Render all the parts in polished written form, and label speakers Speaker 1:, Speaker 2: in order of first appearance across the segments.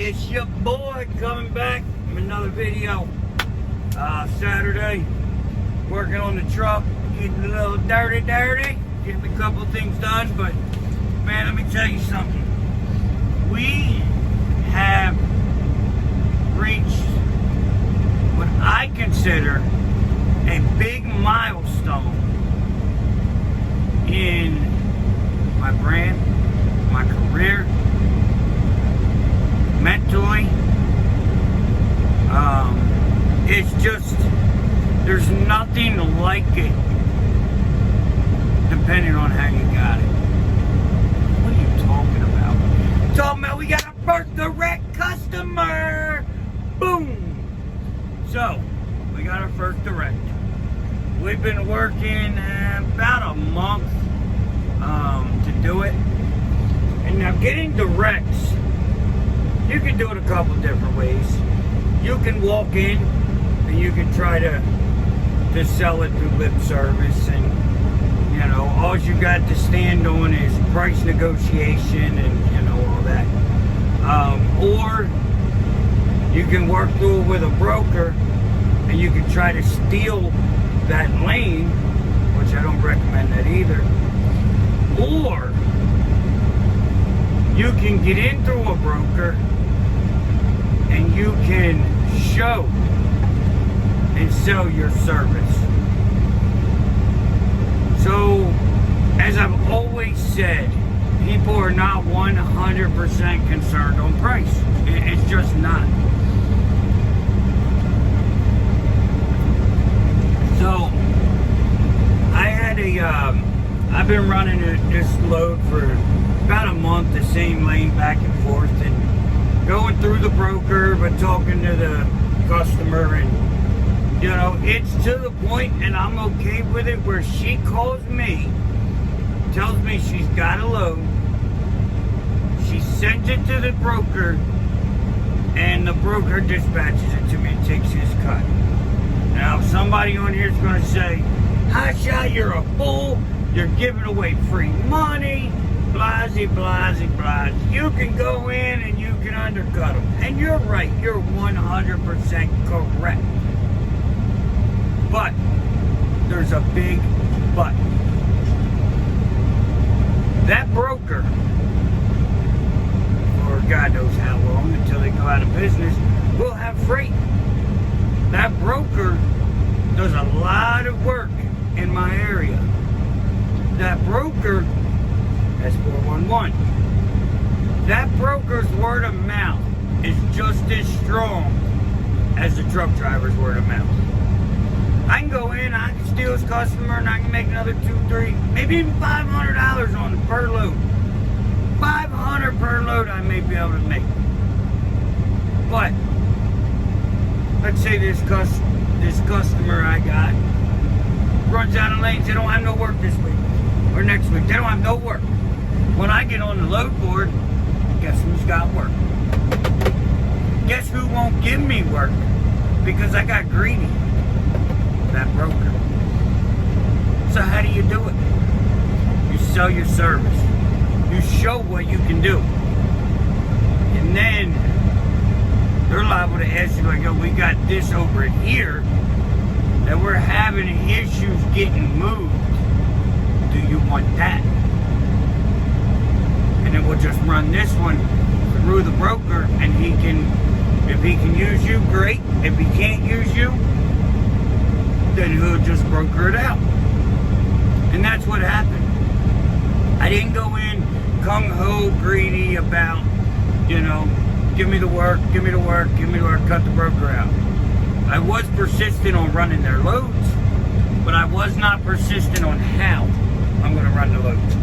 Speaker 1: It's your boy coming back with another video. Saturday, working on the truck, getting a little dirty, getting a couple things done, but man, let me tell you something. We have reached what I consider a big milestone in my brand, my career, mentally. It's just, there's nothing like it depending on how you got it. What are you talking about? I'm talking about we got a first direct customer. Boom. So we got our first direct. We've been working about a month to do it. And now getting directs, you can do it a couple different ways. You can walk in and you can try to sell it through lip service, and you know, all you got to stand on is price negotiation and you know, all that. Or you can work through it with a broker and you can try to steal that lane, which I don't recommend that either. Or you can get in through a broker and you can show and sell your service. So, as I've always said, people are not 100% concerned on price. It's just not. So, I've been running this load for about a month, the same lane back and forth, and going through the broker, but talking to the customer, and you know, it's to the point, and I'm okay with it, where she calls me, tells me she's got a load, she sends it to the broker, and the broker dispatches it to me and takes his cut. Now, somebody on here is going to say, Hotshot, you're a fool, you're giving away free money, blasey, blasey, blasey. You can go in and you can undercut them. And you're right, you're 100% correct. But there's a big but. That broker, for God knows how long, until they go out of business, will have freight. That broker does a lot of work in my area. That broker, that's 411. That broker's word of mouth is just as strong as the truck driver's word of mouth. I can go in, I can steal his customer, and I can make another $200, $300, maybe even $500 on it per load. $500 per load I may be able to make. But let's say this customer I got runs out of lanes. They don't have no work this week or next week. They don't have no work. When I get on the load board, guess who's got work? Guess who won't give me work? Because I got greedy. That broker. So how do you do it? You sell your service. You show what you can do. And then they're liable to ask you, like, yo, we got this over here that we're having issues getting moved. Do you want that? And then we'll just run this one through the broker, and he can, if he can use you, great. If he can't use you, then he'll just broker it out. And that's what happened. I didn't go in gung-ho greedy about, you know, give me the work, cut the broker out. I was persistent on running their loads, but I was not persistent on how I'm going to run the loads.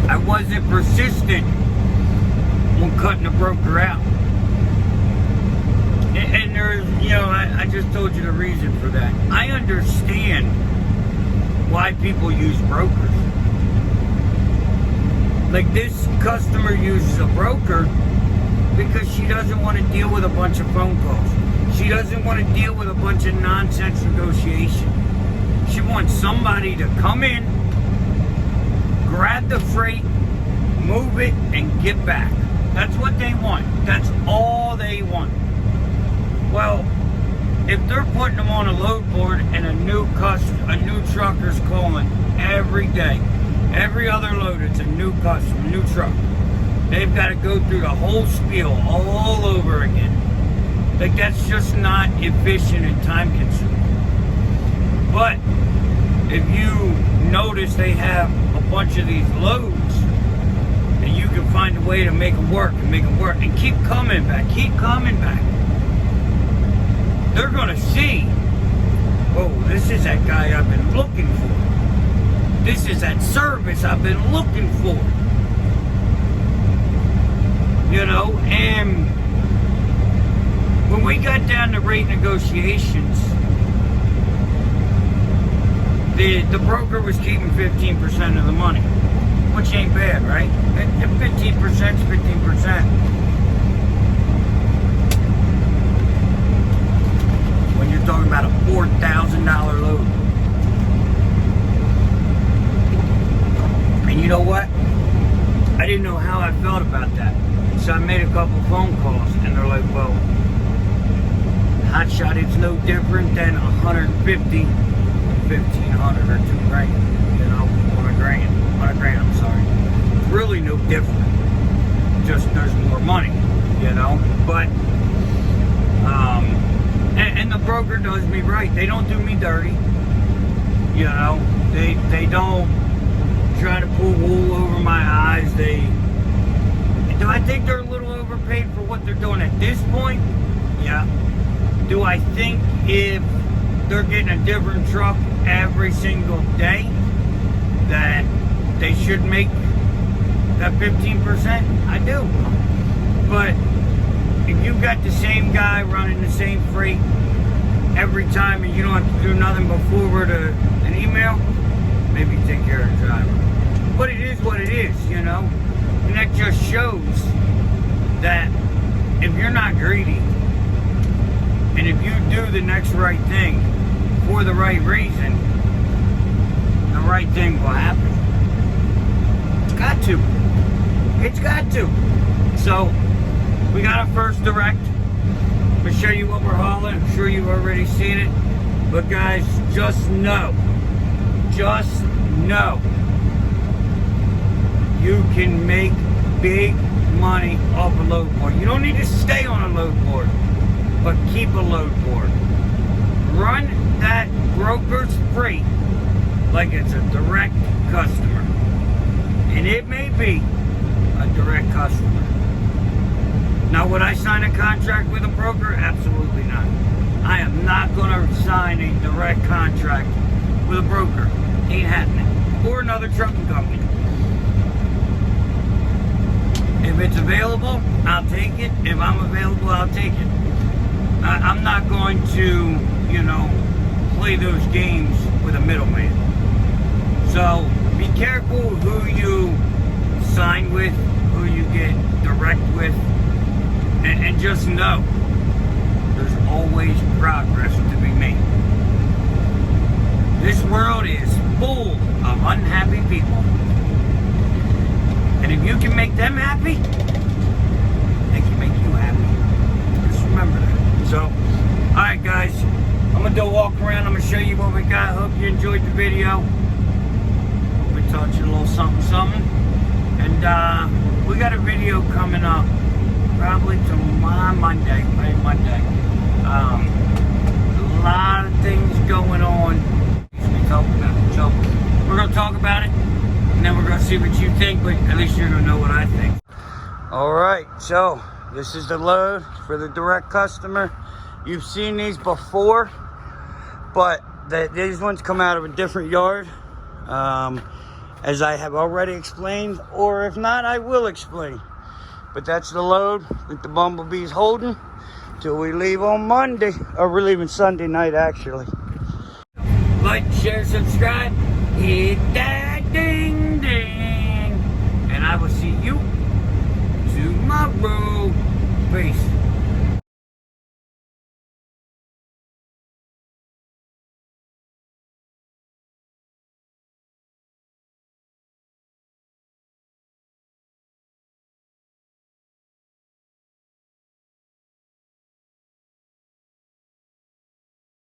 Speaker 1: I wasn't persistent on cutting the broker out. And there's, you know, I just told you the reason for that. I understand why people use brokers. Like, this customer uses a broker because she doesn't want to deal with a bunch of phone calls. She doesn't want to deal with a bunch of nonsense negotiation. She wants somebody to come in, grab the freight, move it, and get back. That's what they want. That's all they want. Well, if they're putting them on a load board and a new trucker's calling every day, every other load, it's a new customer, new truck. They've got to go through the whole spiel all over again. Like, that's just not efficient and time consuming. But if you notice they have a bunch of these loads, and you can find a way to make them work and keep coming back, they're gonna see, oh, this is that guy I've been looking for. This is that service I've been looking for. You know, and when we got down to rate negotiations, the broker was keeping 15% of the money, which ain't bad, right? 15% is 15%. When you're talking about a $4,000 load. And you know what? I didn't know how I felt about that. So I made a couple phone calls, and they're like, well, Hotshot, it's no different than 150, 1,500 or $2,000, you know, on a grand, I'm sorry. Really no different. Just there's more money, you know. But and the broker does me right. They don't do me dirty. You know, they don't try to pull wool over my eyes. Do I think they're a little overpaid for what they're doing at this point? Yeah. Do I think if they're getting a different truck every single day that they should make that 15%? I do. But if you've got the same guy running the same freight every time and you don't have to do nothing but forward an email, maybe take care of the driver. But it is what it is, you know? And that just shows that if you're not greedy, and if you do the next right thing for the right reason, the right thing will happen. It's got to. It's got to. So, we got our first direct. I'm going to show you what we're hauling. I'm sure you've already seen it. But guys, just know, you can make big money off a load board. You don't need to stay on a load board, but keep a load board. Run that broker's freight like it's a direct customer. And it may be a direct customer. Now, would I sign a contract with a broker? Absolutely not. I am not going to sign a direct contract with a broker. Ain't happening. Or another trucking company. If it's available, I'll take it. If I'm available, I'll take it. I'm not going to, you know, play those games with a middleman. So, be careful who you sign with, who you get direct with, and just know there's always progress to be made. This world is full of unhappy people. And if you can make them happy, they can make you happy. Just remember that. So, alright guys, I'm going to walk around. I'm going to show you what we got. Hope you enjoyed the video. We taught you a little something. And we got a video coming up probably tomorrow, Monday. A lot of things going on. So, we're going to talk about it. And then we're going to see what you think, but at least you're going to know what I think. Alright, so this is the load for the direct customer. You've seen these before, but these ones come out of a different yard, as I have already explained, or if not, I will explain. But that's the load that the Bumblebee's holding till we leave on Monday, or we're leaving Sunday night actually. Like, share, subscribe, hit that ding ding, and I will see you tomorrow. Peace.